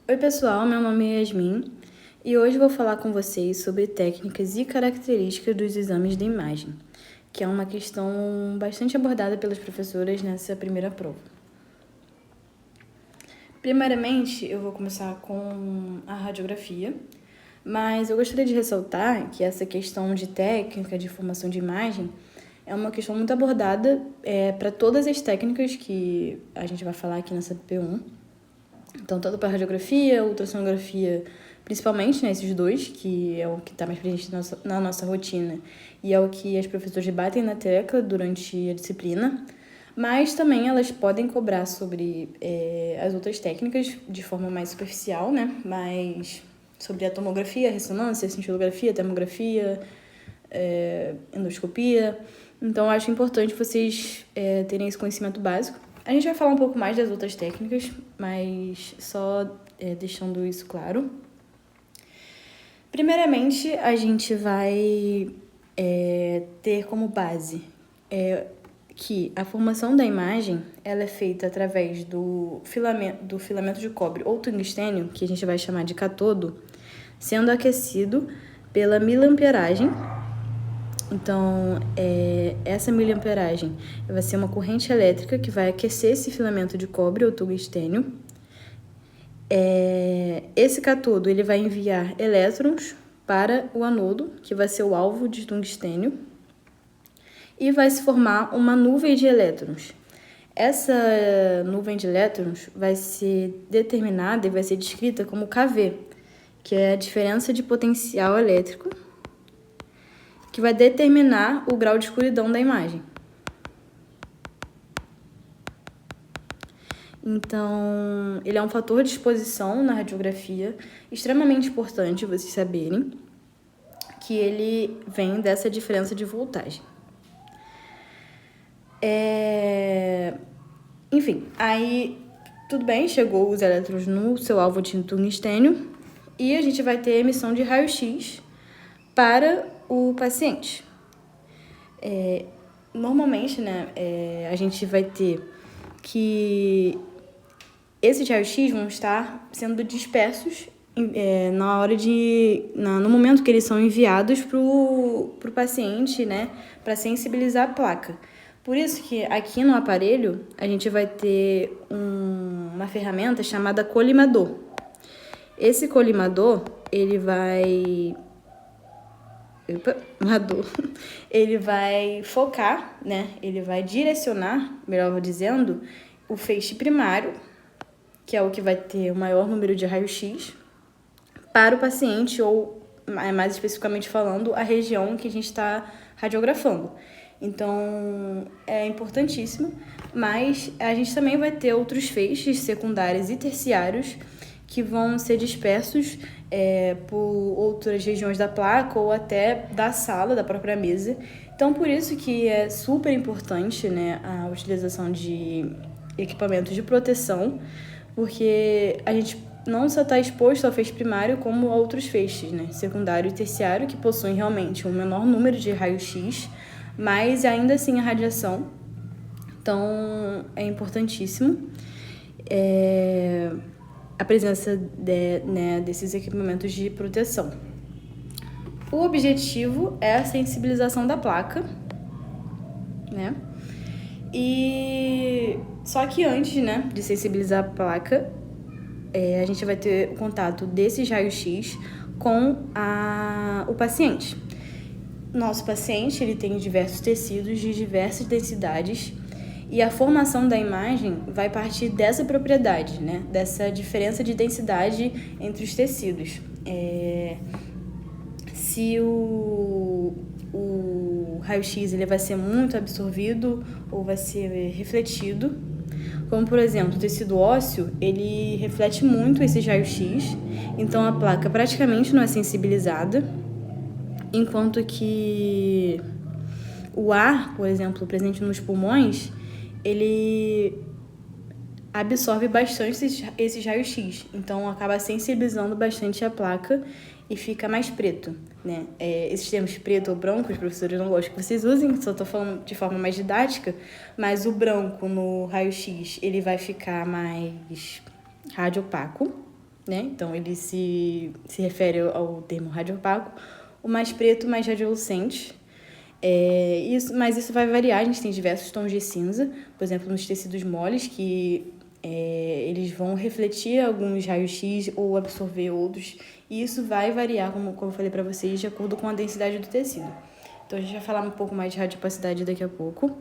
Oi pessoal, meu nome é Yasmin e hoje vou falar com vocês sobre técnicas e características dos exames de imagem, que é uma questão bastante abordada pelas professoras nessa primeira prova. Primeiramente, eu vou começar com a radiografia, mas eu gostaria de ressaltar que essa questão de técnica de formação de imagem é uma questão muito abordada para todas as técnicas que a gente vai falar aqui nessa P1. Então, tanto para radiografia, ultrassonografia, principalmente, né, esses dois, que é o que está mais presente na nossa rotina e é o que as professoras batem na tecla durante a disciplina, mas também elas podem cobrar sobre as outras técnicas de forma mais superficial, né, mas sobre a tomografia, a ressonância, a cintilografia, a termografia, endoscopia. Então, eu acho importante vocês terem esse conhecimento básico. A gente vai falar um pouco mais das outras técnicas, mas só deixando isso claro. Primeiramente, a gente vai ter como base que a formação da imagem ela é feita através do filamento de cobre ou tungstênio, que a gente vai chamar de cátodo, sendo aquecido pela miliamperagem. Então, essa miliamperagem vai ser uma corrente elétrica que vai aquecer esse filamento de cobre ou tungstênio. Esse cátodo ele vai enviar elétrons para o anodo, que vai ser o alvo de tungstênio, e vai se formar uma nuvem de elétrons. Essa nuvem de elétrons vai ser determinada e vai ser descrita como kV, que é a diferença de potencial elétrico, que vai determinar o grau de escuridão da imagem. Então, ele é um fator de exposição na radiografia, extremamente importante vocês saberem que ele vem dessa diferença de voltagem. Enfim, aí tudo bem, chegou os elétrons no seu alvo de tungstênio e a gente vai ter emissão de raio-x para o paciente. Normalmente, né, a gente vai ter que esses raios-x vão estar sendo dispersos no momento que eles são enviados para o paciente, né, para sensibilizar a placa. Por isso que aqui no aparelho a gente vai ter uma ferramenta chamada colimador. Esse colimador, ele vai focar, né? Ele vai direcionar, melhor dizendo, o feixe primário, que é o que vai ter o maior número de raio-x, para o paciente, ou mais especificamente falando, a região que a gente está radiografando. Então, é importantíssimo, mas a gente também vai ter outros feixes secundários e terciários que vão ser dispersos por outras regiões da placa ou até da sala, da própria mesa. Então, por isso que é super importante, né, a utilização de equipamentos de proteção, porque a gente não só está exposto ao feixe primário, como a outros feixes, né, secundário e terciário, que possuem realmente um menor número de raio-x, mas ainda assim a radiação. Então, é importantíssimo a presença desses equipamentos de proteção. O objetivo é a sensibilização da placa, né? E só que antes, né, de sensibilizar a placa, a gente vai ter o contato desses raios-x com o paciente. Nosso paciente ele tem diversos tecidos de diversas densidades e a formação da imagem vai partir dessa propriedade, né? Dessa diferença de densidade entre os tecidos. Se o raio-x ele vai ser muito absorvido ou vai ser refletido, como por exemplo o tecido ósseo, ele reflete muito esses raios-x, então a placa praticamente não é sensibilizada, enquanto que o ar, por exemplo, presente nos pulmões, ele absorve bastante esses raios-x, então acaba sensibilizando bastante a placa e fica mais preto, né? Esses termos preto ou branco, os professores não gostam que vocês usem, só estou falando de forma mais didática, mas o branco no raio-x ele vai ficar mais radiopaco né? Então, ele se refere ao termo radiopaco. O mais preto, mais radiolucente. Mas isso vai variar, a gente tem diversos tons de cinza, por exemplo, nos tecidos moles, que eles vão refletir alguns raios-x ou absorver outros, e isso vai variar, como eu falei para vocês, de acordo com a densidade do tecido. Então, a gente vai falar um pouco mais de radiopacidade daqui a pouco,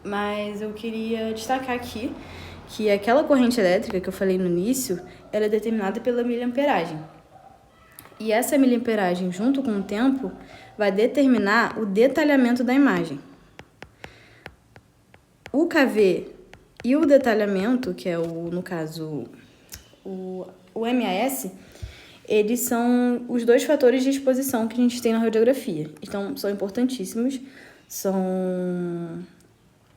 mas eu queria destacar aqui que aquela corrente elétrica que eu falei no início, ela é determinada pela miliamperagem. E essa miliamperagem, junto com o tempo, vai determinar o detalhamento da imagem. O KV e o detalhamento, que é no caso o MAS, eles são os dois fatores de exposição que a gente tem na radiografia. Então, são importantíssimos, são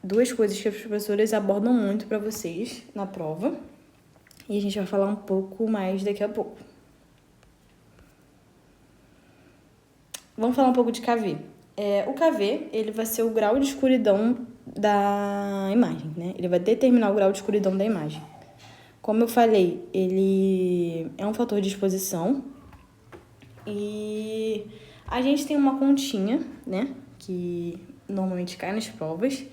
duas coisas que os professores abordam muito para vocês na prova, e a gente vai falar um pouco mais daqui a pouco. Vamos falar um pouco de KV. O KV, ele vai ser o grau de escuridão da imagem, né? Ele vai determinar o grau de escuridão da imagem. Como eu falei, ele é um fator de exposição e a gente tem uma continha, né? Que normalmente cai nas provas,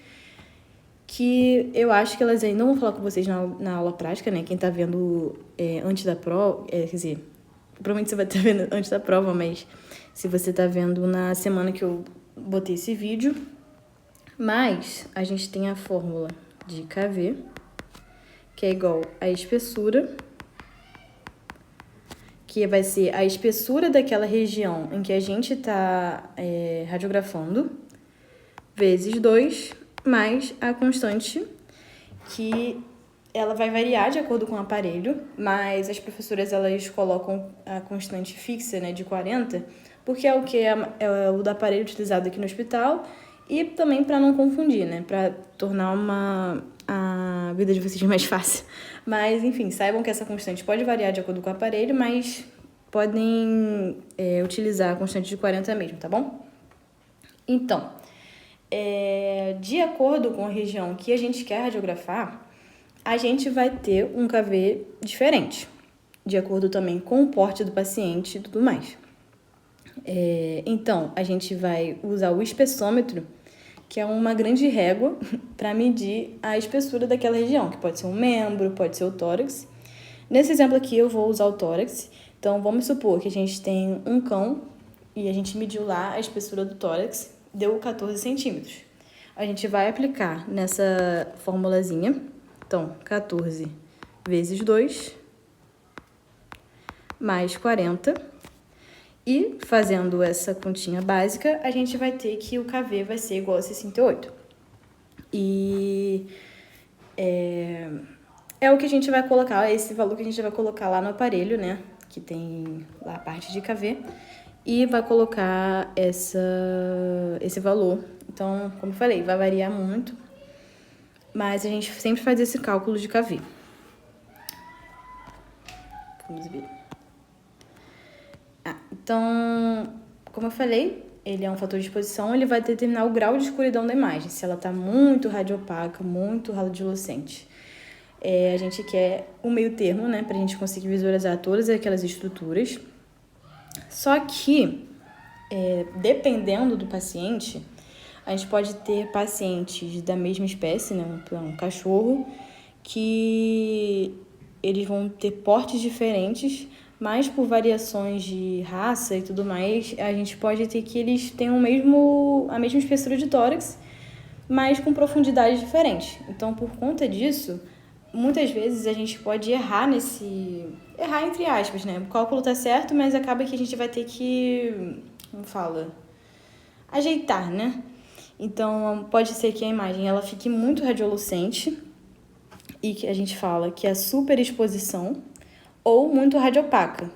que eu acho que elas ainda vão falar com vocês na aula prática, né? Quem tá vendo antes da prova, quer dizer, provavelmente você vai estar vendo antes da prova, mas se você tá vendo na semana que eu botei esse vídeo. Mas a gente tem a fórmula de KV, que é igual à espessura, que vai ser a espessura daquela região em que a gente está radiografando, vezes 2, mais a constante, que ela vai variar de acordo com o aparelho, mas as professoras elas colocam a constante fixa, né, de 40, porque é o do aparelho utilizado aqui no hospital, e também para não confundir, né, para tornar a vida de vocês mais fácil. Mas, enfim, saibam que essa constante pode variar de acordo com o aparelho, mas podem utilizar a constante de 40 mesmo, tá bom? Então, de acordo com a região que a gente quer radiografar, a gente vai ter um KV diferente, de acordo também com o porte do paciente e tudo mais. Então, a gente vai usar o espessômetro, que é uma grande régua para medir a espessura daquela região, que pode ser um membro, pode ser o tórax. Nesse exemplo aqui, eu vou usar o tórax. Então, vamos supor que a gente tem um cão e a gente mediu lá a espessura do tórax, deu 14 centímetros. A gente vai aplicar nessa formulazinha. Então, 14 vezes 2, mais 40. E, fazendo essa continha básica, a gente vai ter que o KV vai ser igual a 68. E é o que a gente vai colocar, esse valor que a gente vai colocar lá no aparelho, né? Que tem lá a parte de KV. E vai colocar esse valor. Então, como eu falei, vai variar muito. Mas a gente sempre faz esse cálculo de KV. Vamos ver. Então, como eu falei, ele é um fator de exposição, ele vai determinar o grau de escuridão da imagem, se ela está muito radiopaca, muito radiolucente. A gente quer o meio termo, né, para a gente conseguir visualizar todas aquelas estruturas. Só que, dependendo do paciente, a gente pode ter pacientes da mesma espécie, né, um cachorro, que eles vão ter portes diferentes, mas por variações de raça e tudo mais, a gente pode ter que eles tenham a mesma espessura de tórax, mas com profundidades diferentes. Então, por conta disso, muitas vezes a gente pode errar entre aspas, né? O cálculo tá certo, mas acaba que a gente vai ter que, como fala, ajeitar, né? Então, pode ser que a imagem ela fique muito radiolucente e que a gente fala que é superexposição, ou muito radiopaca.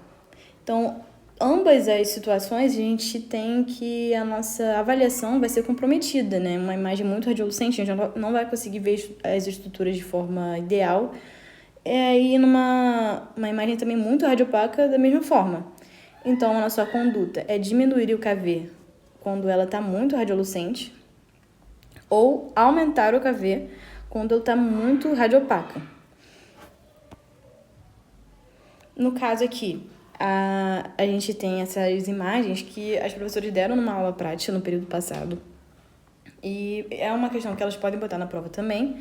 Então, ambas as situações, a gente tem que a nossa avaliação vai ser comprometida, né? Uma imagem muito radiolucente, a gente não vai conseguir ver as estruturas de forma ideal. E uma imagem também muito radiopaca da mesma forma. Então, a nossa conduta é diminuir o KV quando ela está muito radiolucente ou aumentar o KV quando ela está muito radiopaca. No caso aqui, a gente tem essas imagens que as professoras deram numa aula prática no período passado. E é uma questão que elas podem botar na prova também.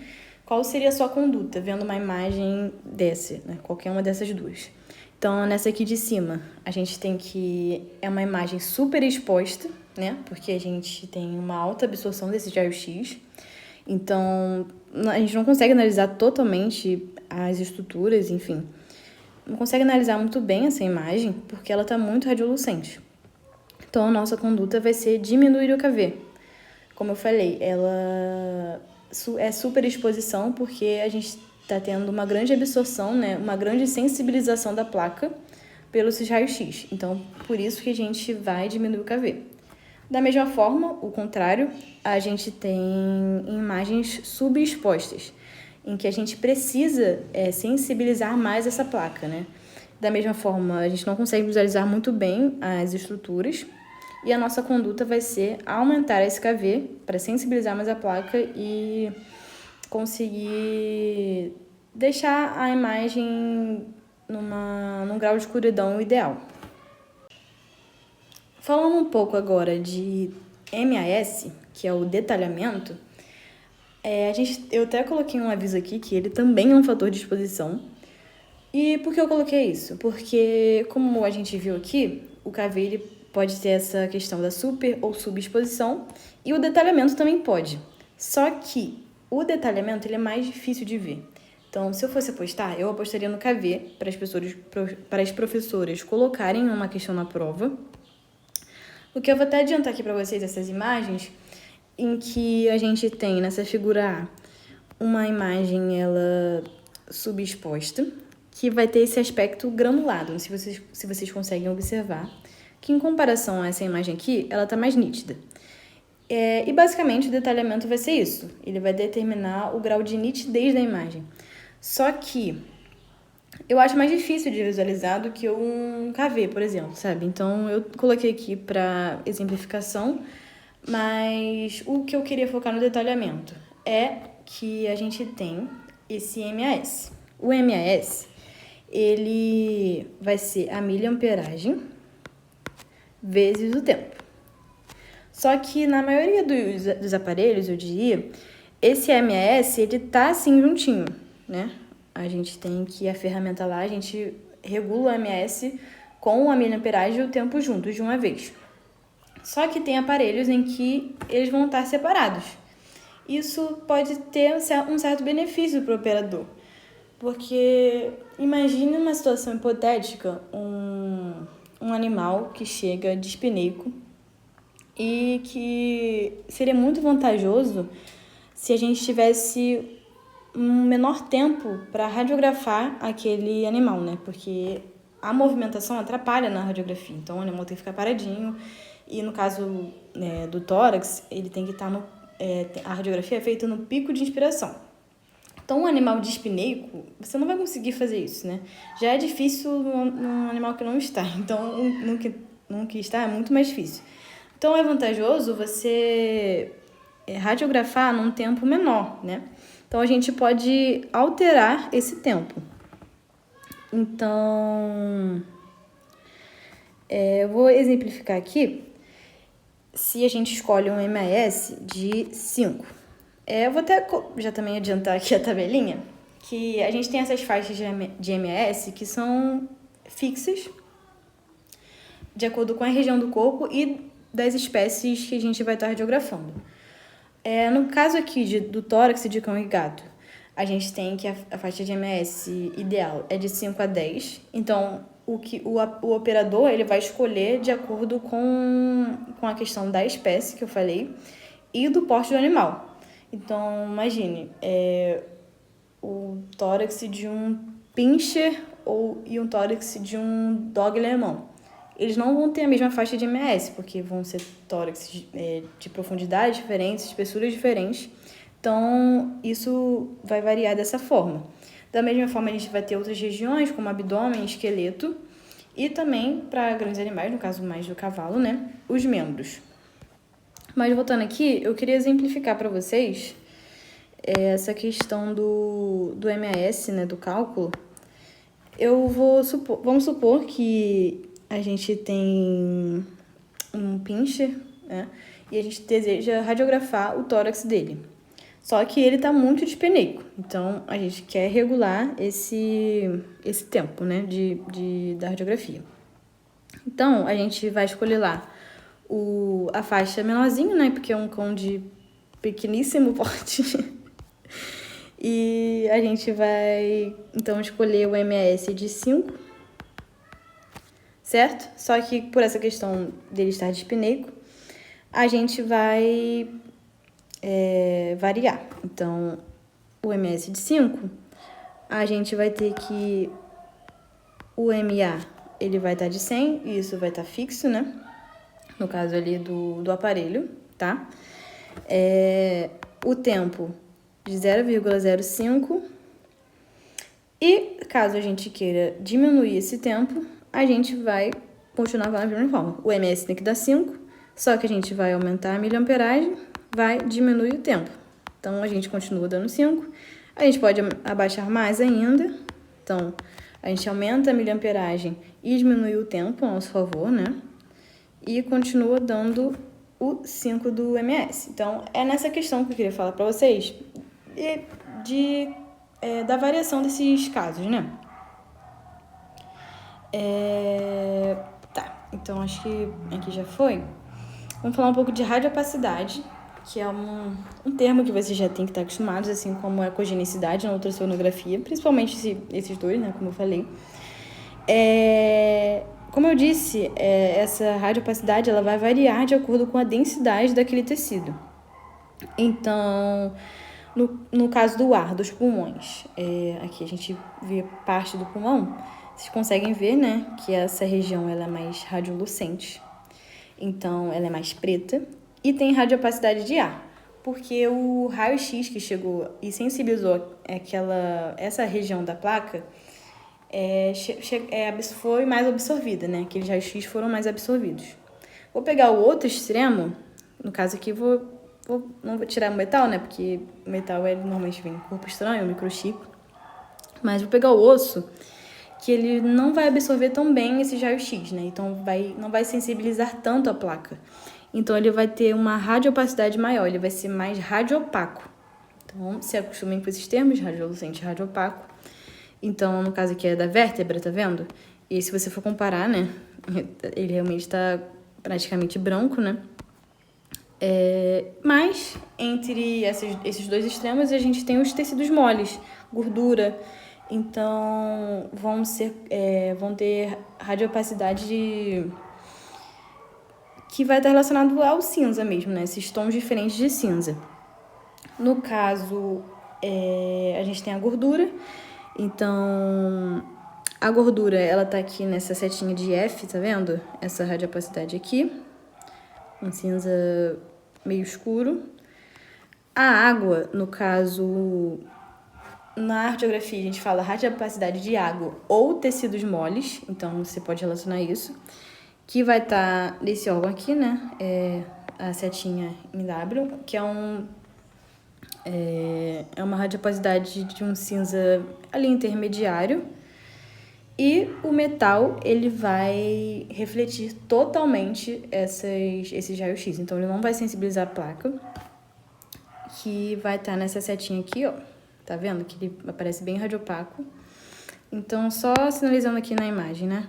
Qual seria a sua conduta vendo uma imagem dessa, né? Qualquer uma dessas duas. Então, nessa aqui de cima, a gente tem que... É uma imagem super exposta, né? Porque a gente tem uma alta absorção desse raio-x. Então, a gente não consegue analisar totalmente as estruturas, enfim. Não consegue analisar muito bem essa imagem porque ela está muito radiolucente. Então, a nossa conduta vai ser diminuir o UKV. Como eu falei, ela é super exposição porque a gente está tendo uma grande absorção, né? Uma grande sensibilização da placa pelos raios-x. Então, por isso que a gente vai diminuir o UKV. Da mesma forma, o contrário, a gente tem imagens subexpostas, em que a gente precisa sensibilizar mais essa placa, né? Da mesma forma, a gente não consegue visualizar muito bem as estruturas e a nossa conduta vai ser aumentar esse KV para sensibilizar mais a placa e conseguir deixar a imagem num grau de escuridão ideal. Falando um pouco agora de MAS, que é o detalhamento, eu até coloquei um aviso aqui que ele também é um fator de exposição. E por que eu coloquei isso? Porque, como a gente viu aqui, o KV ele pode ter essa questão da super ou subexposição e o detalhamento também pode. Só que o detalhamento ele é mais difícil de ver. Então, se eu fosse apostar, eu apostaria no KV para as professoras colocarem uma questão na prova. O que eu vou até adiantar aqui para vocês essas imagens, em que a gente tem nessa figura A uma imagem ela subexposta, que vai ter esse aspecto granulado, se vocês conseguem observar, que em comparação a essa imagem aqui, ela está mais nítida. E basicamente o detalhamento vai ser isso, ele vai determinar o grau de nitidez da imagem. Só que eu acho mais difícil de visualizar do que um KV, por exemplo, sabe? Então eu coloquei aqui para exemplificação, mas o que eu queria focar no detalhamento é que a gente tem esse MAS. O MAS, ele vai ser a miliamperagem vezes o tempo. Só que na maioria dos aparelhos, eu diria, esse MAS, ele tá assim juntinho, né? A gente tem que a ferramenta lá, a gente regula o MAS com a miliamperagem e o tempo juntos de uma vez. Só que tem aparelhos em que eles vão estar separados. Isso pode ter um certo benefício para o operador. Porque imagine uma situação hipotética, um animal que chega dispineico e que seria muito vantajoso se a gente tivesse um menor tempo para radiografar aquele animal, né? Porque a movimentação atrapalha na radiografia, então o animal tem que ficar paradinho e no caso, né, do tórax, ele tem que estar a radiografia é feita no pico de inspiração. Então, um animal dispineico, você não vai conseguir fazer isso, né? Já é difícil num animal que não está. Então, num que está é muito mais difícil. Então, é vantajoso você radiografar num tempo menor, né? Então, a gente pode alterar esse tempo. Então, eu vou exemplificar aqui se a gente escolhe um MAS de 5. Eu vou até já também adiantar aqui a tabelinha, que a gente tem essas faixas de MAS que são fixas, de acordo com a região do corpo e das espécies que a gente vai estar radiografando. No caso aqui do tórax de cão e gato, a gente tem que a faixa de MAS ideal é de 5 a 10. Então, o operador ele vai escolher de acordo com a questão da espécie que eu falei e do porte do animal. Então, imagine, o tórax de um pincher e um tórax de um dog alemão. Eles não vão ter a mesma faixa de MAS, porque vão ser tórax de profundidade diferentes, espessuras diferentes. Então, isso vai variar dessa forma. Da mesma forma, a gente vai ter outras regiões, como abdômen, esqueleto, e também, para grandes animais, no caso mais do cavalo, né, os membros. Mas voltando aqui, eu queria exemplificar para vocês essa questão do MAS, né, do cálculo. Vamos supor que a gente tem um pincher, né? E a gente deseja radiografar o tórax dele. Só que ele está muito dispineico, então a gente quer regular esse tempo, né, da radiografia. Então, a gente vai escolher lá a faixa menorzinha, né, porque é um cão de pequeníssimo porte. E a gente vai, então, escolher o MS de 5, certo? Só que por essa questão dele estar dispineico, a gente vai variar. Então, o MS de 5, a gente vai ter que o MA, ele vai estar de 100, e isso vai estar fixo, né? No caso ali do aparelho, tá? O tempo de 0,05. E caso a gente queira diminuir esse tempo, a gente vai continuar da mesma forma. O MS tem que dar 5, só que a gente vai aumentar a miliamperagem, vai diminuir o tempo. Então, a gente continua dando 5. A gente pode abaixar mais ainda. Então, a gente aumenta a miliamperagem e diminui o tempo a nosso favor, né? E continua dando o 5 do MS. Então, é nessa questão que eu queria falar para vocês da variação desses casos, né? Tá, então acho que aqui já foi. Vamos falar um pouco de radiopacidade, que é um termo que vocês já têm que estar acostumados, assim como a ecogenicidade na ultrassonografia, principalmente esses dois, né, como eu falei. Como eu disse, essa radiopacidade ela vai variar de acordo com a densidade daquele tecido. Então, no caso do ar, dos pulmões, aqui a gente vê parte do pulmão, vocês conseguem ver, né, que essa região ela é mais radiolucente, então ela é mais preta e tem radiopacidade de ar, porque o raio-x que chegou e sensibilizou essa região da placa foi mais absorvida, né, aqueles raios-x foram mais absorvidos. Vou pegar o outro extremo, no caso aqui não vou tirar o metal, né? Porque o metal ele normalmente vem em corpo estranho, microchip. Mas vou pegar o osso, que ele não vai absorver tão bem esse raio-x, né? Então não vai sensibilizar tanto a placa. Então ele vai ter uma radiopacidade maior, ele vai ser mais radiopaco. Então se acostumem com esses termos, radiolucente e radiopaco. Então, no caso aqui é da vértebra, tá vendo? E se você for comparar, né? Ele realmente tá praticamente branco, né? Mas, entre esses dois extremos, a gente tem os tecidos moles, gordura. Então, vão ter radiopacidade que vai estar relacionado ao cinza mesmo, né? Esses tons diferentes de cinza. No caso, a gente tem a gordura. Então, a gordura, ela tá aqui nessa setinha de F, tá vendo? Essa radiopacidade aqui. Um cinza meio escuro. A água, no caso, na radiografia a gente fala radiopacidade de água ou tecidos moles, então você pode relacionar isso, que vai estar nesse órgão aqui, né, a setinha em W, que é uma radiopacidade de um cinza ali intermediário, e o metal, ele vai refletir totalmente esses raios-x. Então, ele não vai sensibilizar a placa, que vai estar nessa setinha aqui, ó. Tá vendo? Que ele aparece bem radiopaco. Então, só sinalizando aqui na imagem, né?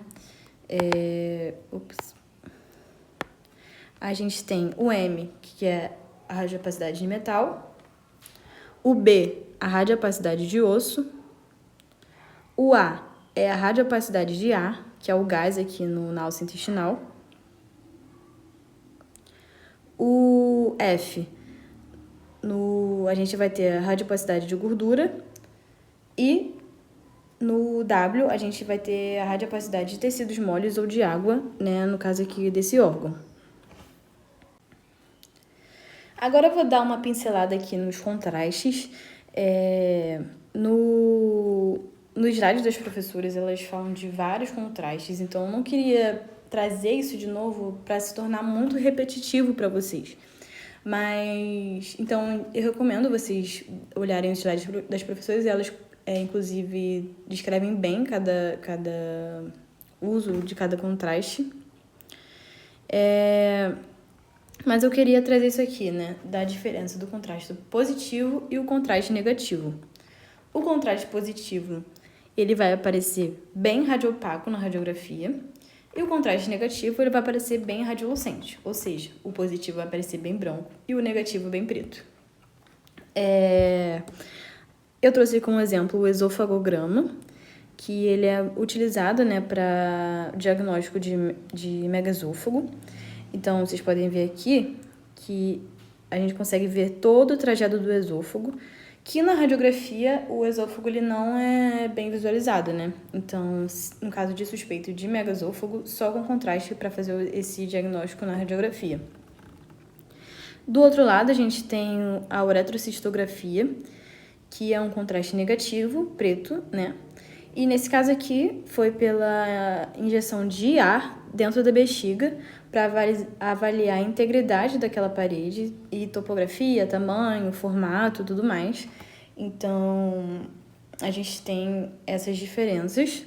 A gente tem o M, que é a radiopacidade de metal. O B, a radiopacidade de osso. O A é a radiopacidade de ar, que é o gás aqui na alça intestinal. O F, a gente vai ter a radiopacidade de gordura. E no W, a gente vai ter a radiopacidade de tecidos moles ou de água, né, no caso aqui desse órgão. Agora eu vou dar uma pincelada aqui nos contrastes. Nos slides das professoras, elas falam de vários contrastes, então eu não queria trazer isso de novo para se tornar muito repetitivo para vocês. Mas, então, eu recomendo vocês olharem os slides das professoras e elas inclusive, descrevem bem cada uso de cada contraste. Mas eu queria trazer isso aqui, né? Da diferença do contraste positivo e o contraste negativo. O contraste positivo, ele vai aparecer bem radiopaco na radiografia. E o contraste negativo, ele vai aparecer bem radiolucente. Ou seja, o positivo vai aparecer bem branco e o negativo bem preto. Eu trouxe como exemplo o esofagograma, que ele é utilizado, né, para diagnóstico de megaesôfago. Então, vocês podem ver aqui que a gente consegue ver todo o trajeto do esôfago, que na radiografia o esôfago ele não é bem visualizado, né? Então, no caso de suspeito de megaesôfago, só com contraste para fazer esse diagnóstico na radiografia. Do outro lado, a gente tem a uretrocistografia, que é um contraste negativo, preto, né? E nesse caso aqui, foi pela injeção de ar dentro da bexiga para avaliar a integridade daquela parede e topografia, tamanho, formato, tudo mais. Então, a gente tem essas diferenças.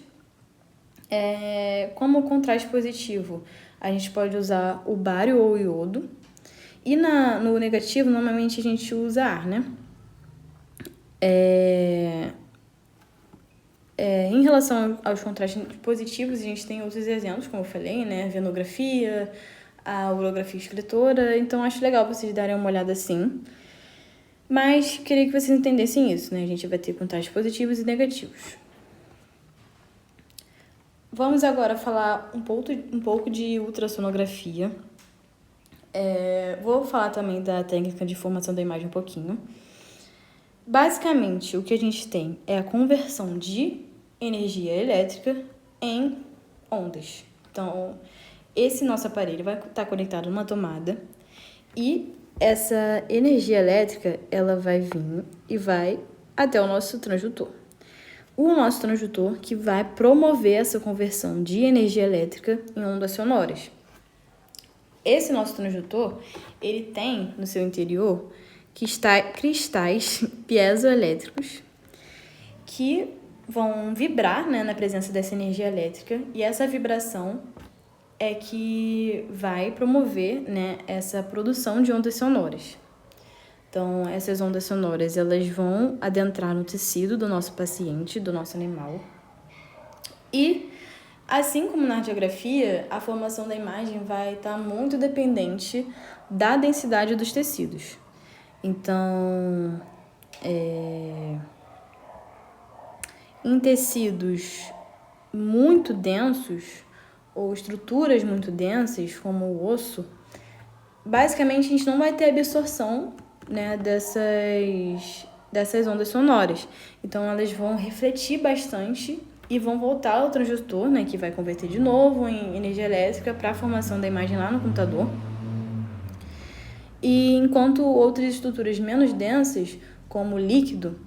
Como contraste positivo, a gente pode usar o bário ou o iodo. E no negativo, normalmente a gente usa ar, né? Em relação aos contrastes positivos, a gente tem outros exemplos, como eu falei, né? A venografia, a urografia escritora. Então, acho legal vocês darem uma olhada assim. Mas queria que vocês entendessem isso, né? A gente vai ter contrastes positivos e negativos. Vamos agora falar um pouco de ultrassonografia. Vou falar também da técnica de formação da imagem um pouquinho. Basicamente, o que a gente tem é a conversão de energia elétrica em ondas. Então, esse nosso aparelho vai estar conectado numa tomada e essa energia elétrica, ela vai vir e vai até o nosso transdutor. O nosso transdutor que vai promover essa conversão de energia elétrica em ondas sonoras. Esse nosso transdutor, ele tem no seu interior cristais piezoelétricos que vão vibrar, né, na presença dessa energia elétrica, e essa vibração é que vai promover, né, essa produção de ondas sonoras. Então, essas ondas sonoras, elas vão adentrar no tecido do nosso paciente, do nosso animal. E, assim como na radiografia, a formação da imagem vai estar muito dependente da densidade dos tecidos. Então, em tecidos muito densos ou estruturas muito densas, como o osso, basicamente a gente não vai ter absorção, né, dessas ondas sonoras. Então, elas vão refletir bastante e vão voltar ao transdutor, né, que vai converter de novo em energia elétrica para a formação da imagem lá no computador. E enquanto outras estruturas menos densas, como o líquido,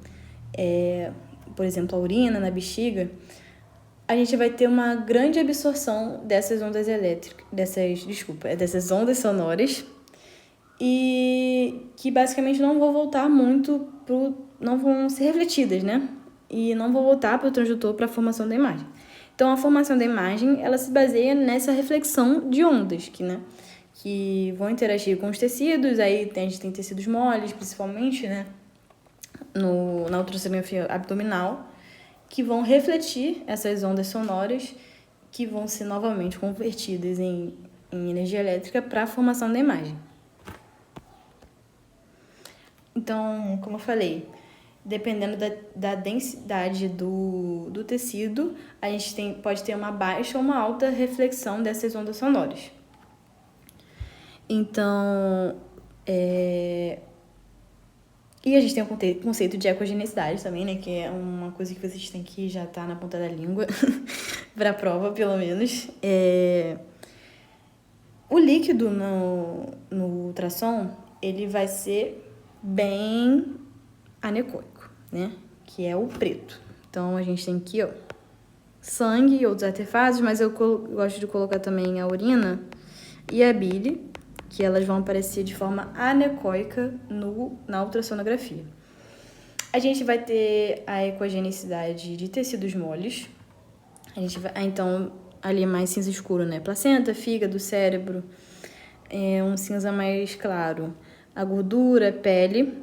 por exemplo, a urina na bexiga, a gente vai ter uma grande absorção dessas ondas dessas ondas sonoras, e que basicamente não vão voltar muito não vão ser refletidas, né? E não vão voltar para o transdutor para a formação da imagem. Então, a formação da imagem, ela se baseia nessa reflexão de ondas, que vão interagir com os tecidos. Aí a gente tem tecidos moles, principalmente, né, na ultrassonografia abdominal, que vão refletir essas ondas sonoras, que vão ser novamente convertidas em energia elétrica para a formação da imagem. Então, como eu falei, dependendo da densidade do tecido, a gente pode ter uma baixa ou uma alta reflexão dessas ondas sonoras. Então, e a gente tem o conceito de ecogenicidade também, né? Que é uma coisa que vocês têm que já estar na ponta da língua, para a prova, pelo menos. O líquido no ultrassom, ele vai ser bem anecoico, né? Que é o preto. Então, a gente tem aqui, ó, sangue e outros artefatos, mas eu gosto de colocar também a urina e a bile, que elas vão aparecer de forma anecoica na ultrassonografia. A gente vai ter a ecogenicidade de tecidos moles. A gente vai, então, ali mais cinza escuro, né? Placenta, fígado, cérebro. Um cinza mais claro. A gordura, pele.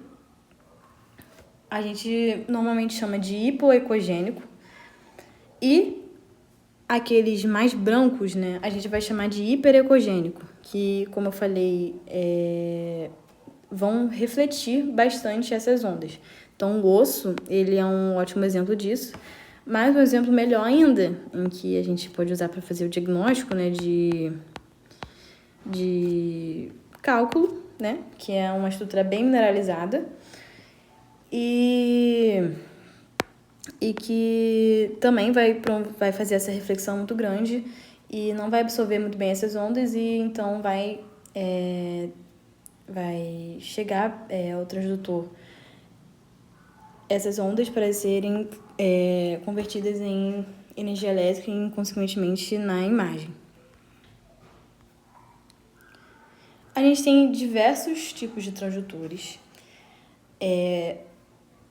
A gente normalmente chama de hipoecogênico. E aqueles mais brancos, né? A gente vai chamar de hiperecogênico. Que, como eu falei, vão refletir bastante essas ondas. Então, o osso, ele é um ótimo exemplo disso. Mas um exemplo melhor ainda, em que a gente pode usar para fazer o diagnóstico, né, de cálculo, né, que é uma estrutura bem mineralizada e que também vai fazer essa reflexão muito grande e não vai absorver muito bem essas ondas e então vai chegar ao transdutor essas ondas para serem convertidas em energia elétrica e, consequentemente, na imagem. A gente tem diversos tipos de transdutores.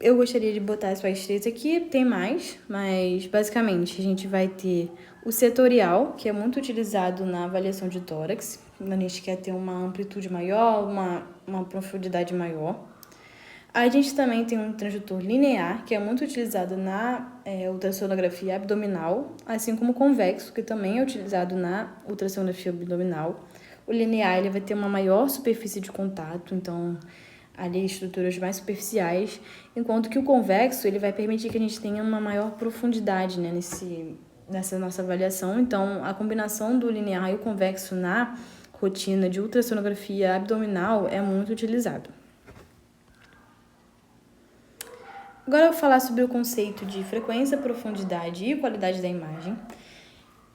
Eu gostaria de botar só as 3 aqui, tem mais, mas basicamente a gente vai ter o setorial, que é muito utilizado na avaliação de tórax, quando a gente quer ter uma amplitude maior, uma profundidade maior. A gente também tem um transdutor linear, que é muito utilizado na ultrassonografia abdominal, assim como o convexo, que também é utilizado na ultrassonografia abdominal. O linear ele vai ter uma maior superfície de contato, então ali estruturas mais superficiais, enquanto que o convexo ele vai permitir que a gente tenha uma maior profundidade, né, nessa nossa avaliação. Então, a combinação do linear e o convexo na rotina de ultrassonografia abdominal é muito utilizado. Agora eu vou falar sobre o conceito de frequência, profundidade e qualidade da imagem.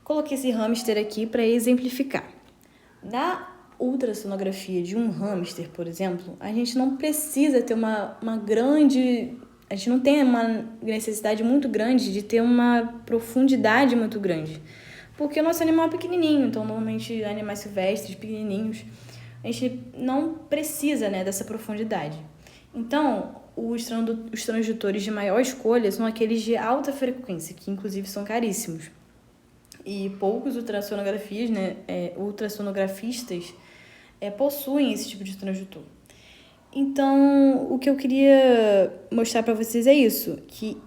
Coloquei esse hamster aqui para exemplificar. Na ultrassonografia de um hamster, por exemplo, a gente não precisa ter uma grande... A gente não tem uma necessidade muito grande de ter uma profundidade muito grande. Porque o nosso animal é pequenininho, então normalmente animais silvestres pequenininhos, a gente não precisa, né, dessa profundidade. Então, os transdutores de maior escolha são aqueles de alta frequência, que inclusive são caríssimos. E poucos ultrassonografias, né, ultrassonografistas possuem esse tipo de transdutor. Então, o que eu queria mostrar para vocês é isso, que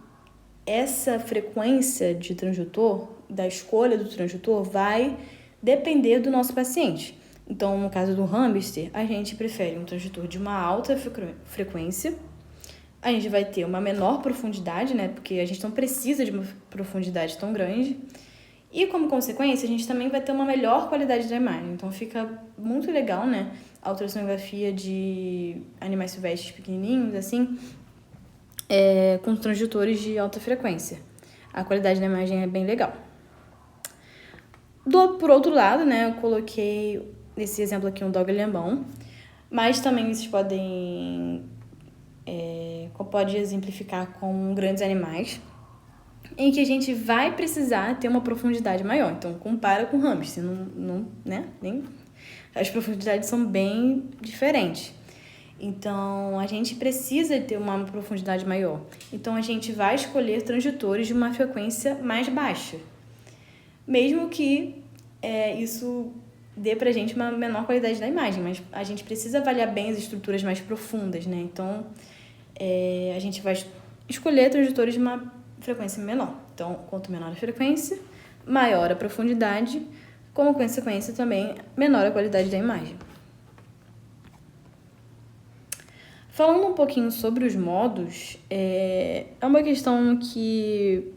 essa frequência de transdutor, da escolha do transdutor, vai depender do nosso paciente. Então, no caso do hamster, a gente prefere um transdutor de uma alta frequência. A gente vai ter uma menor profundidade, né? Porque a gente não precisa de uma profundidade tão grande. E, como consequência, a gente também vai ter uma melhor qualidade da imagem. Então, fica muito legal, né? A ultrassonografia de animais silvestres pequenininhos, assim, com transdutores de alta frequência. A qualidade da imagem é bem legal. Por outro lado, né? Eu coloquei nesse exemplo aqui um dog alemão. Mas também vocês podem... pode exemplificar com grandes animais, em que a gente vai precisar ter uma profundidade maior. Então, compara com hamster, né? As profundidades são bem diferentes. Então, a gente precisa ter uma profundidade maior. Então, a gente vai escolher transdutores de uma frequência mais baixa. Mesmo que isso dê pra gente uma menor qualidade da imagem, mas a gente precisa avaliar bem as estruturas mais profundas, né? Então, a gente vai escolher transdutores de uma frequência menor. Então, quanto menor a frequência, maior a profundidade, como consequência também, menor a qualidade da imagem. Falando um pouquinho sobre os modos, é uma questão que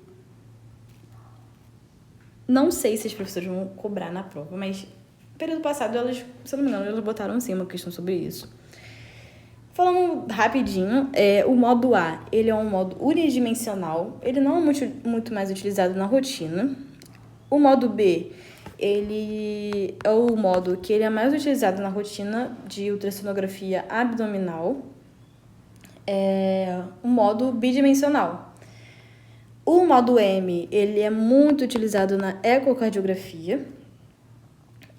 não sei se as professoras vão cobrar na prova, mas no período passado, elas, se eu não me engano, elas botaram sim uma questão sobre isso. Falando rapidinho, o modo A, ele é um modo unidimensional, ele não é muito mais utilizado na rotina. O modo B, ele é o modo que ele é mais utilizado na rotina de ultrassonografia abdominal. O modo bidimensional. O modo M, ele é muito utilizado na ecocardiografia.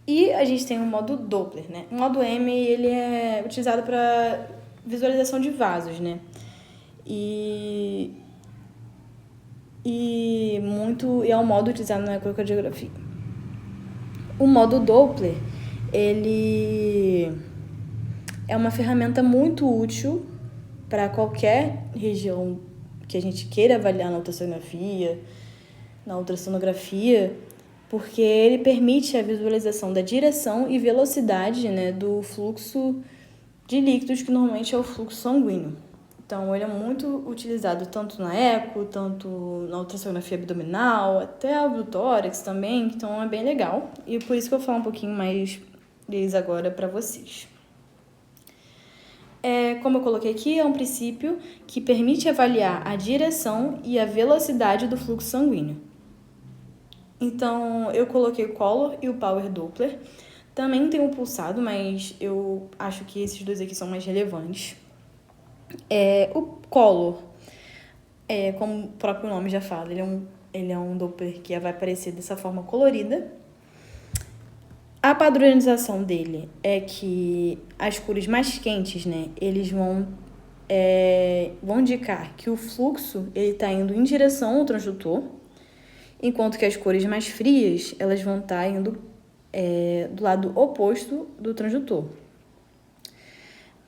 E a gente tem o modo Doppler, né? O modo M, ele é utilizado para visualização de vasos, né? e é um modo utilizado na ecocardiografia. O modo Doppler, ele é uma ferramenta muito útil para qualquer região que a gente queira avaliar na ultrassonografia, porque ele permite a visualização da direção e velocidade, né, do fluxo de líquidos, que normalmente é o fluxo sanguíneo. Então, ele é muito utilizado tanto na eco, tanto na ultrassonografia abdominal, até do tórax também, então é bem legal. E por isso que eu vou falar um pouquinho mais deles agora para vocês. Como eu coloquei aqui, é um princípio que permite avaliar a direção e a velocidade do fluxo sanguíneo. Então, eu coloquei o Color e o Power Doppler. Também tem o pulsado, mas eu acho que esses dois aqui são mais relevantes. O Color, como o próprio nome já fala, ele é um Doppler que vai aparecer dessa forma colorida. A padronização dele é que as cores mais quentes, né, eles vão indicar que o fluxo está indo em direção ao transdutor, enquanto que as cores mais frias, elas vão estar indo do lado oposto do transdutor.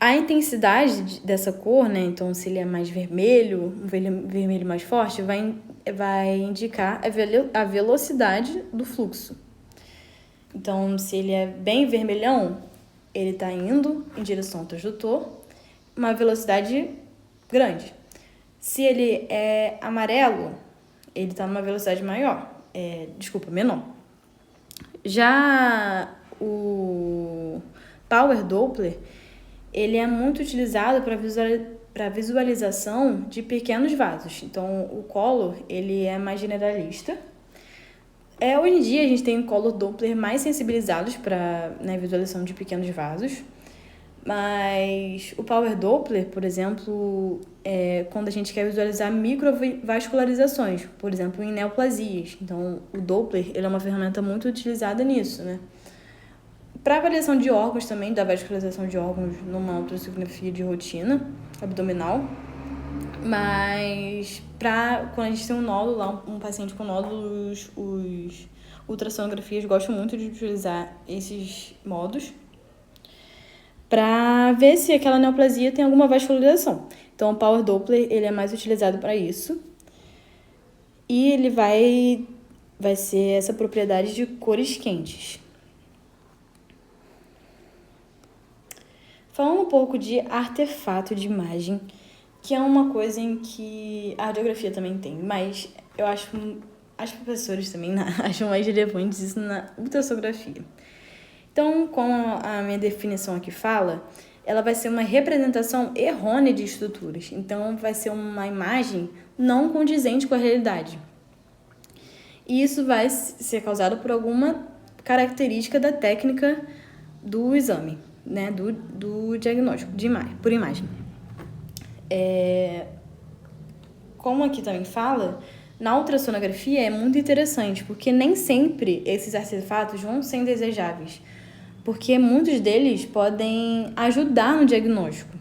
A intensidade dessa cor, né, então se ele é mais vermelho, um vermelho mais forte, vai indicar a velocidade do fluxo. Então, se ele é bem vermelhão, ele está indo em direção ao transdutor, uma velocidade grande. Se ele é amarelo, ele está numa velocidade menor. Já o Power Doppler, ele é muito utilizado para visualização de pequenos vasos. Então, o Color, ele é mais generalista. Hoje em dia, a gente tem Color Doppler mais sensibilizados para visualização de pequenos vasos. Mas o Power Doppler, por exemplo, quando a gente quer visualizar microvascularizações, por exemplo, em neoplasias. Então, o Doppler, ele é uma ferramenta muito utilizada nisso, né? Para avaliação de órgãos também, da vascularização de órgãos numa ultrassonografia de rotina abdominal. Mas quando a gente tem um nódulo lá, um paciente com nódulos, os ultrassonografias gostam muito de utilizar esses modos para ver se aquela neoplasia tem alguma vascularização. Então, o Power Doppler, ele é mais utilizado para isso. E ele vai ser essa propriedade de cores quentes. Falando um pouco de artefato de imagem, que é uma coisa em que a radiografia também tem, mas eu acho as professores também acham mais relevantes isso na ultrassonografia. Então, como a minha definição aqui fala, ela vai ser uma representação errônea de estruturas. Então, vai ser uma imagem não condizente com a realidade. E isso vai ser causado por alguma característica da técnica do exame, né, do diagnóstico por imagem. Como aqui também fala, na ultrassonografia é muito interessante, porque nem sempre esses artefatos vão ser indesejáveis, porque muitos deles podem ajudar no diagnóstico,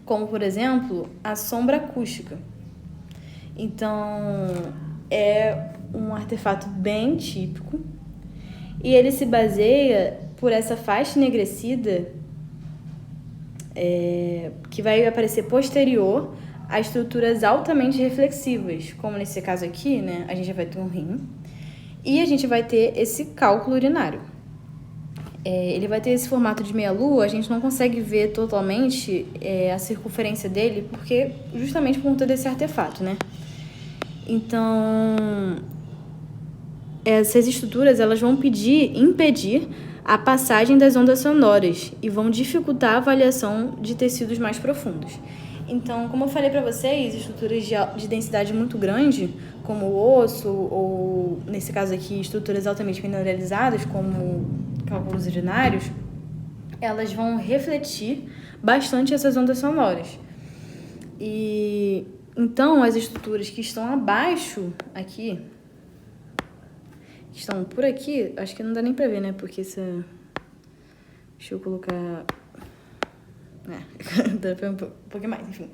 como, por exemplo, a sombra acústica. Então, é um artefato bem típico e ele se baseia por essa faixa enegrecida que vai aparecer posterior a estruturas altamente reflexivas, como nesse caso aqui, né, a gente vai ter um rim e a gente vai ter esse cálculo urinário. Ele vai ter esse formato de meia-lua, a gente não consegue ver totalmente a circunferência dele, justamente por conta desse artefato, né? Então, essas estruturas elas vão impedir a passagem das ondas sonoras e vão dificultar a avaliação de tecidos mais profundos. Então, como eu falei para vocês, estruturas de densidade muito grande, como o osso, ou nesse caso aqui, estruturas altamente mineralizadas, como cálculos urinários, elas vão refletir bastante essas ondas sonoras. E então, as estruturas que estão abaixo aqui, que estão por aqui, acho que não dá nem pra ver, né? Porque deixa eu colocar... dá pra ver um pouquinho mais, enfim.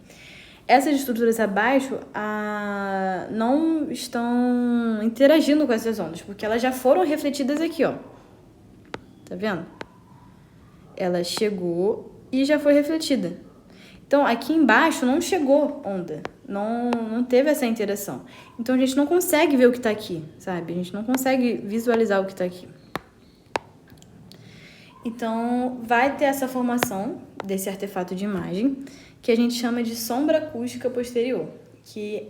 essas estruturas abaixo não estão interagindo com essas ondas, porque elas já foram refletidas aqui, ó. Tá vendo? Ela chegou e já foi refletida. Então, aqui embaixo não chegou onda, não teve essa interação. Então, a gente não consegue ver o que tá aqui, sabe? A gente não consegue visualizar o que tá aqui. Então, vai ter essa formação desse artefato de imagem, que a gente chama de sombra acústica posterior, que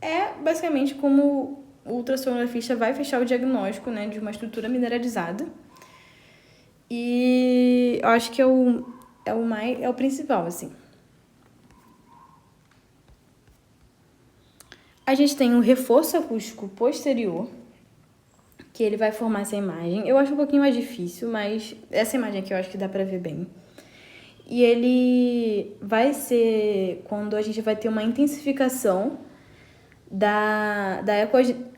é basicamente como o ultrassonografista vai fechar o diagnóstico, né, de uma estrutura mineralizada. E eu acho que é o principal, assim. A gente tem um reforço acústico posterior, que ele vai formar essa imagem. Eu acho um pouquinho mais difícil, mas essa imagem aqui eu acho que dá pra ver bem. E ele vai ser quando a gente vai ter uma intensificação da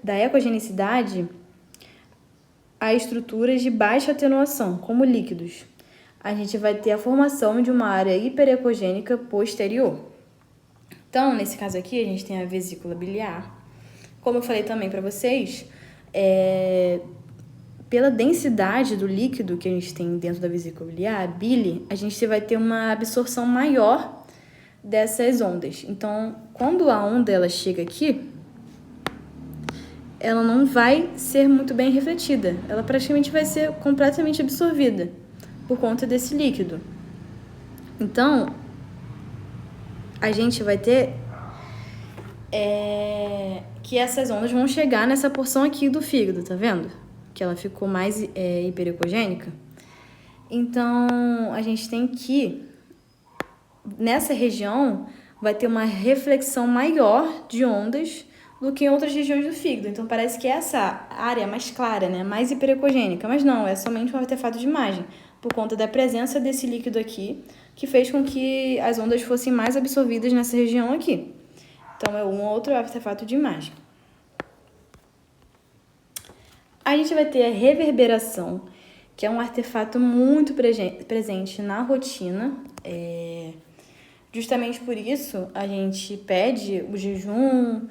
ecogenicidade a estruturas de baixa atenuação, como líquidos. A gente vai ter a formação de uma área hiperecogênica posterior. Então, nesse caso aqui, a gente tem a vesícula biliar. Como eu falei também para vocês, pela densidade do líquido que a gente tem dentro da vesícula biliar, a bile, a gente vai ter uma absorção maior dessas ondas. Então, quando a onda ela chega aqui, ela não vai ser muito bem refletida. Ela praticamente vai ser completamente absorvida por conta desse líquido. Então, a gente vai ter que essas ondas vão chegar nessa porção aqui do fígado, tá vendo? Que ela ficou mais hiperecogênica. Então, a gente tem que, nessa região, vai ter uma reflexão maior de ondas do que em outras regiões do fígado. Então, parece que essa área é mais clara, né? Mais hiperecogênica. Mas não, é somente um artefato de imagem, por conta da presença desse líquido aqui, que fez com que as ondas fossem mais absorvidas nessa região aqui. Então, é um outro artefato de imagem. A gente vai ter a reverberação, que é um artefato muito presente na rotina. Justamente por isso, a gente pede o jejum,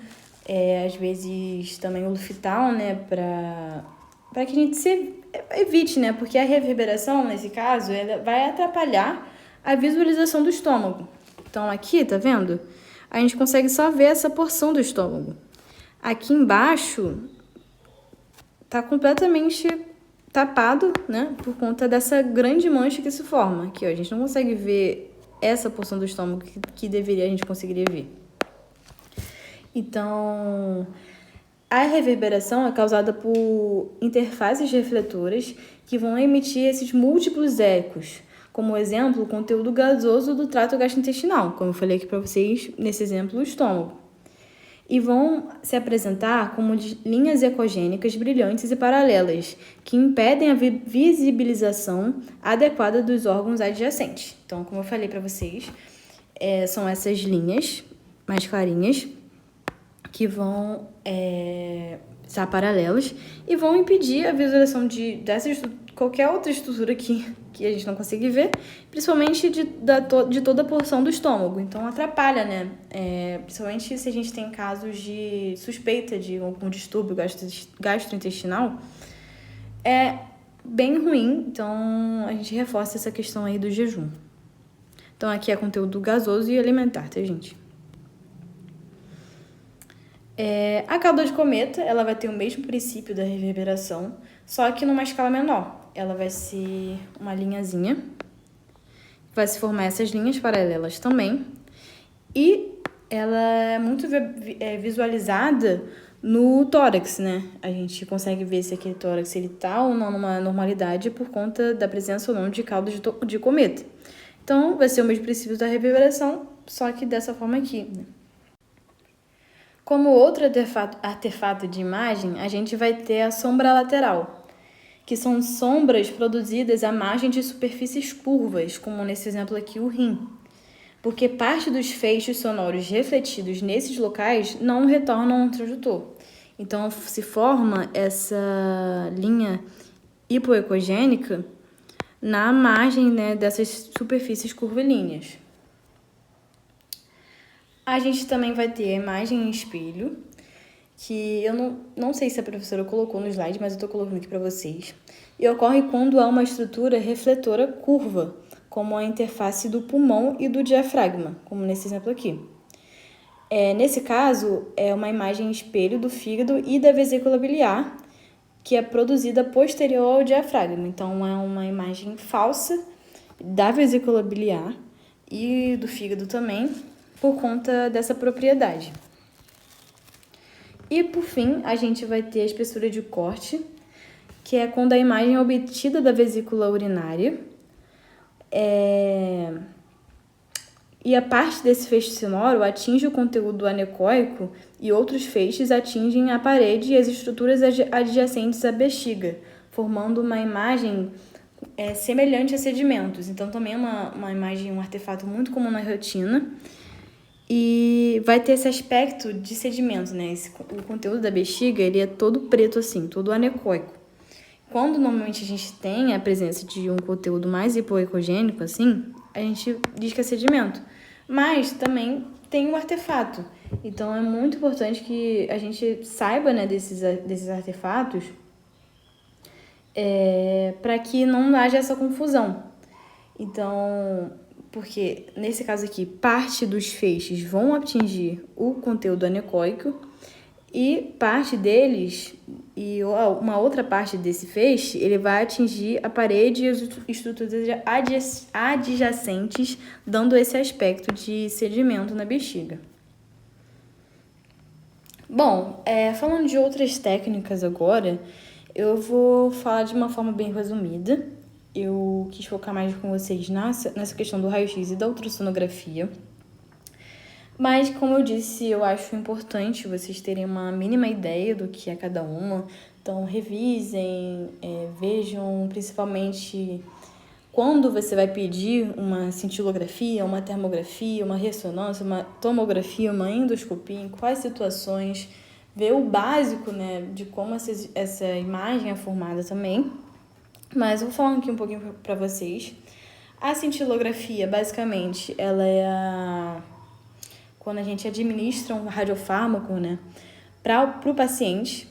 às vezes também o Lufital, né, para que a gente evite, né, porque a reverberação, nesse caso, ela vai atrapalhar a visualização do estômago. Então, aqui, tá vendo? A gente consegue só ver essa porção do estômago. Aqui embaixo tá completamente tapado, né, por conta dessa grande mancha que se forma. Aqui, ó, a gente não consegue ver essa porção do estômago que a gente conseguiria ver. Então, a reverberação é causada por interfaces refletoras que vão emitir esses múltiplos ecos, como exemplo, o conteúdo gasoso do trato gastrointestinal, como eu falei aqui para vocês nesse exemplo, o estômago. E vão se apresentar como linhas ecogênicas brilhantes e paralelas, que impedem a visibilização adequada dos órgãos adjacentes. Então, como eu falei para vocês, são essas linhas mais clarinhas que vão estar paralelas e vão impedir a visualização qualquer outra estrutura que a gente não consegue ver, principalmente de toda a porção do estômago. Então, atrapalha, né? Principalmente se a gente tem casos de suspeita de algum distúrbio gastrointestinal, é bem ruim. Então, a gente reforça essa questão aí do jejum. Então, aqui é conteúdo gasoso e alimentar, tá, gente? A cauda de cometa, ela vai ter o mesmo princípio da reverberação, só que numa escala menor. Ela vai ser uma linhazinha, vai se formar essas linhas paralelas também, e ela é muito visualizada no tórax, né? A gente consegue ver se aquele tórax ele tá ou não numa normalidade por conta da presença ou não de cauda de cometa. Então, vai ser o mesmo princípio da reverberação, só que dessa forma aqui, né? Como outro artefato de imagem, a gente vai ter a sombra lateral, que são sombras produzidas à margem de superfícies curvas, como nesse exemplo aqui o rim, porque parte dos feixes sonoros refletidos nesses locais não retornam ao transdutor. Então, se forma essa linha hipoecogênica na margem, né, dessas superfícies curvilíneas. A gente também vai ter a imagem em espelho, que eu não sei se a professora colocou no slide, mas eu estou colocando aqui para vocês. E ocorre quando há uma estrutura refletora curva, como a interface do pulmão e do diafragma, como nesse exemplo aqui. Nesse caso, é uma imagem em espelho do fígado e da vesícula biliar, que é produzida posterior ao diafragma. Então, é uma imagem falsa da vesícula biliar e do fígado também, por conta dessa propriedade. E, por fim, a gente vai ter a espessura de corte, que é quando a imagem é obtida da vesícula urinária. E a parte desse feixe sonoro atinge o conteúdo anecoico e outros feixes atingem a parede e as estruturas adjacentes à bexiga, formando uma imagem semelhante a sedimentos. Então, também é uma imagem, um artefato muito comum na retina. E vai ter esse aspecto de sedimento, né? O conteúdo da bexiga, ele é todo preto assim, todo anecoico. Quando normalmente a gente tem a presença de um conteúdo mais hipoecogênico, assim, a gente diz que é sedimento. Mas também tem um artefato. Então, é muito importante que a gente saiba, né, desses artefatos para que não haja essa confusão. Então, porque nesse caso aqui, parte dos feixes vão atingir o conteúdo anecoico e parte deles, e uma outra parte desse feixe, ele vai atingir a parede e as estruturas adjacentes, dando esse aspecto de sedimento na bexiga. Bom, falando de outras técnicas agora, eu vou falar de uma forma bem resumida. Eu quis focar mais com vocês nessa questão do raio-x e da ultrassonografia. Mas, como eu disse, eu acho importante vocês terem uma mínima ideia do que é cada uma. Então, revisem, vejam principalmente quando você vai pedir uma cintilografia, uma termografia, uma ressonância, uma tomografia, uma endoscopia, em quais situações, ver o básico, né, de como essa imagem é formada também. Mas eu vou falar aqui um pouquinho para vocês. A cintilografia, basicamente, ela é quando a gente administra um radiofármaco, né, para o paciente.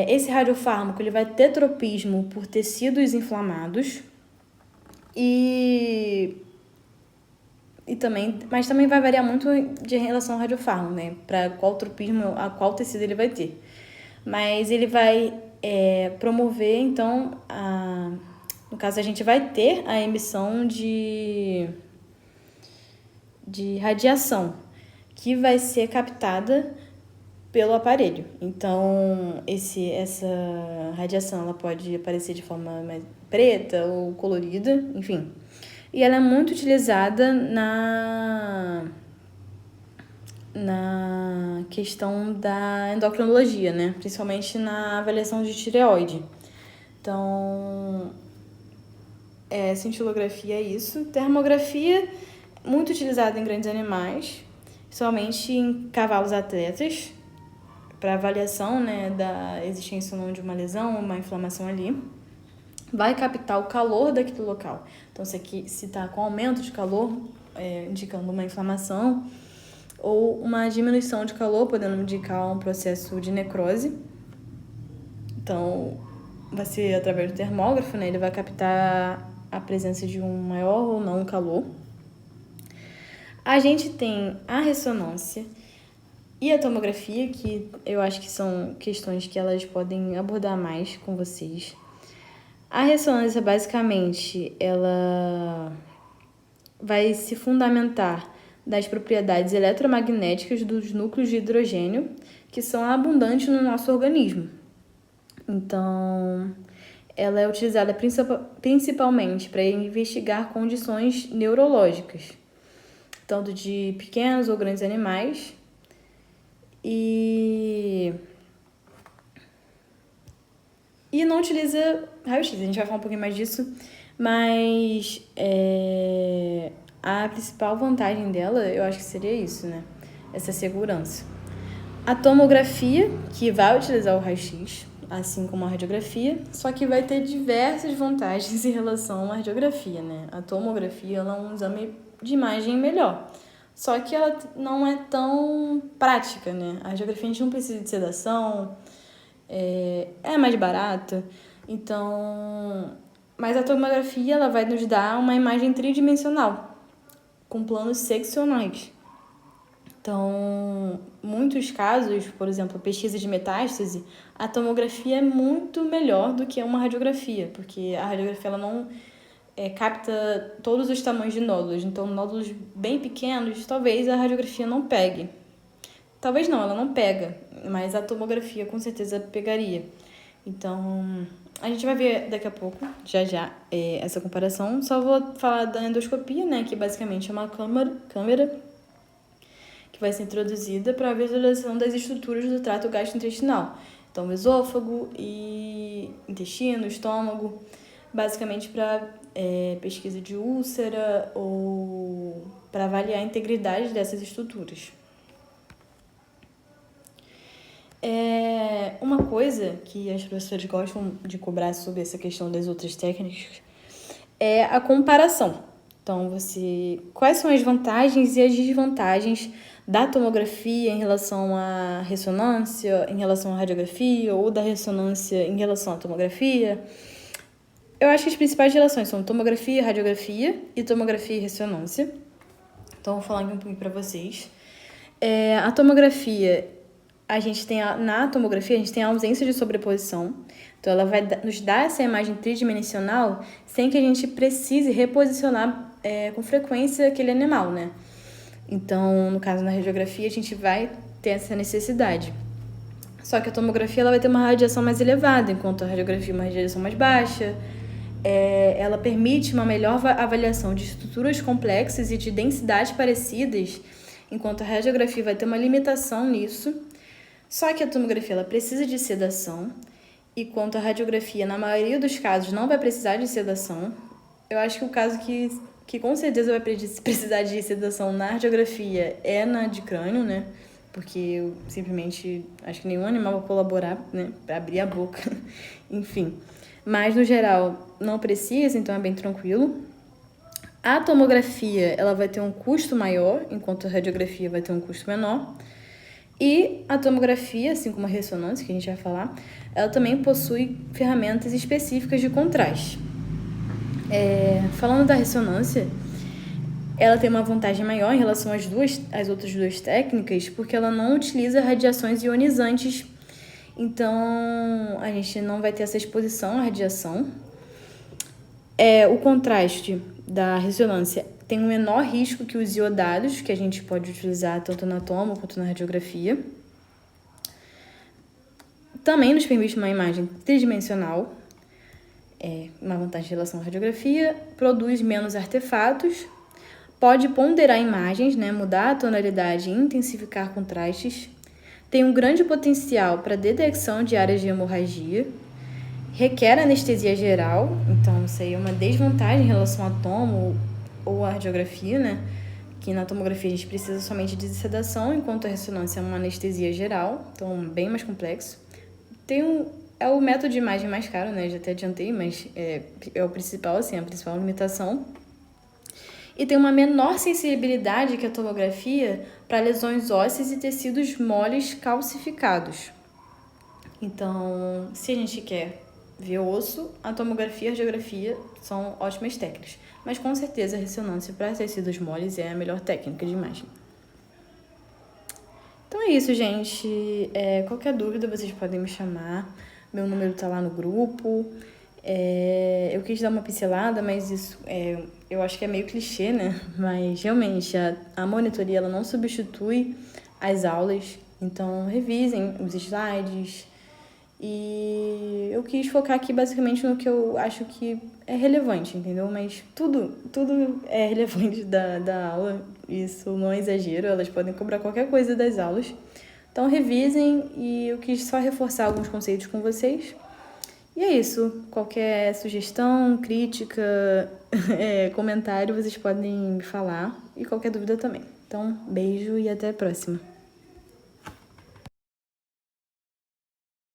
Esse radiofármaco ele vai ter tropismo por tecidos inflamados mas também vai variar muito de relação ao radiofármaco, né, para qual tropismo, a qual tecido ele vai ter. Mas ele vai promover, então, no caso, a gente vai ter a emissão de radiação, que vai ser captada pelo aparelho. Então, essa radiação ela pode aparecer de forma mais preta ou colorida, enfim. E ela é muito utilizada na questão da endocrinologia, né? Principalmente na avaliação de tireoide. Então, cintilografia é isso. Termografia, muito utilizada em grandes animais, somente em cavalos atletas, para avaliação, né, da existência ou não de uma lesão, uma inflamação ali. Vai captar o calor daquele local. Então, se está com aumento de calor, indicando uma inflamação, ou uma diminuição de calor, podendo indicar um processo de necrose. Então, vai ser através do termógrafo, né? Ele vai captar a presença de um maior ou não calor. A gente tem a ressonância e a tomografia, que eu acho que são questões que elas podem abordar mais com vocês. A ressonância, basicamente, ela vai se fundamentar das propriedades eletromagnéticas dos núcleos de hidrogênio, que são abundantes no nosso organismo. Então, ela é utilizada principalmente para investigar condições neurológicas, tanto de pequenos ou grandes animais. E não utiliza raio-x, a gente vai falar um pouquinho mais disso, mas a principal vantagem dela, eu acho que seria isso, né? Essa segurança. A tomografia, que vai utilizar o raio-x, assim como a radiografia, só que vai ter diversas vantagens em relação à radiografia, né? A tomografia ela é um exame de imagem melhor, Só que ela não é tão prática, né? A radiografia a gente não precisa de sedação, é mais barata, então... Mas a tomografia, ela vai nos dar uma imagem tridimensional, com planos seccionais. Então, muitos casos, por exemplo, a pesquisa de metástase, a tomografia é muito melhor do que uma radiografia, porque a radiografia ela não capta todos os tamanhos de nódulos. Então, nódulos bem pequenos, talvez a radiografia não pegue. Talvez não, ela não pega, mas a tomografia com certeza pegaria. Então, a gente vai ver daqui a pouco, já, essa comparação. Só vou falar da endoscopia, né, que basicamente é uma câmera que vai ser introduzida para a visualização das estruturas do trato gastrointestinal. Então, esôfago e intestino, estômago, basicamente para pesquisa de úlcera ou para avaliar a integridade dessas estruturas. Uma coisa que as professoras gostam de cobrar sobre essa questão das outras técnicas é a comparação. Então, quais são as vantagens e as desvantagens da tomografia em relação à ressonância, em relação à radiografia, ou da ressonância em relação à tomografia? Eu acho que as principais relações são tomografia, radiografia e tomografia e ressonância. Então, vou falar aqui um pouquinho para vocês. A tomografia, na tomografia, a gente tem a ausência de sobreposição. Então, ela vai nos dar essa imagem tridimensional sem que a gente precise reposicionar com frequência aquele animal, né? Então, no caso, na radiografia, a gente vai ter essa necessidade. Só que a tomografia ela vai ter uma radiação mais elevada, enquanto a radiografia é uma radiação mais baixa. Ela permite uma melhor avaliação de estruturas complexas e de densidades parecidas, enquanto a radiografia vai ter uma limitação nisso. Só que a tomografia ela precisa de sedação, enquanto a radiografia, na maioria dos casos, não vai precisar de sedação. Eu acho que o caso que com certeza vai precisar de sedação na radiografia é na de crânio, né? Porque eu simplesmente acho que nenhum animal vai colaborar, né? Para abrir a boca. Enfim. Mas, no geral, não precisa, então é bem tranquilo. A tomografia, ela vai ter um custo maior, enquanto a radiografia vai ter um custo menor. E a tomografia, assim como a ressonância, que a gente vai falar, ela também possui ferramentas específicas de contraste. Falando da ressonância, ela tem uma vantagem maior em relação às outras duas técnicas, porque ela não utiliza radiações ionizantes. Então, a gente não vai ter essa exposição à radiação. O contraste da ressonância tem um menor risco que os iodados, que a gente pode utilizar tanto na tomo quanto na radiografia. Também nos permite uma imagem tridimensional, uma vantagem em relação à radiografia, produz menos artefatos, pode ponderar imagens, né, mudar a tonalidade e intensificar contrastes, tem um grande potencial para detecção de áreas de hemorragia, requer anestesia geral, então isso aí é uma desvantagem em relação à tomo ou à radiografia, né? Que na tomografia a gente precisa somente de sedação, enquanto a ressonância é uma anestesia geral, então bem mais complexo. É o método de imagem mais caro, né? Já até adiantei, mas é o principal, assim, a principal limitação. E tem uma menor sensibilidade que a tomografia para lesões ósseas e tecidos moles calcificados. Então, se a gente quer ver osso, a tomografia e a radiografia são ótimas técnicas. Mas com certeza a ressonância para tecidos moles é a melhor técnica de imagem. Então é isso, gente. Qualquer dúvida vocês podem me chamar. Meu número tá lá no grupo. Eu quis dar uma pincelada, mas isso eu acho que é meio clichê, né? Mas realmente a monitoria ela não substitui as aulas. Então revisem os slides. E eu quis focar aqui basicamente no que eu acho que é relevante, entendeu? Mas tudo é relevante da aula, isso não é exagero, elas podem cobrar qualquer coisa das aulas. Então revisem e eu quis só reforçar alguns conceitos com vocês. E é isso, qualquer sugestão, crítica, comentário, vocês podem me falar e qualquer dúvida também. Então, beijo e até a próxima.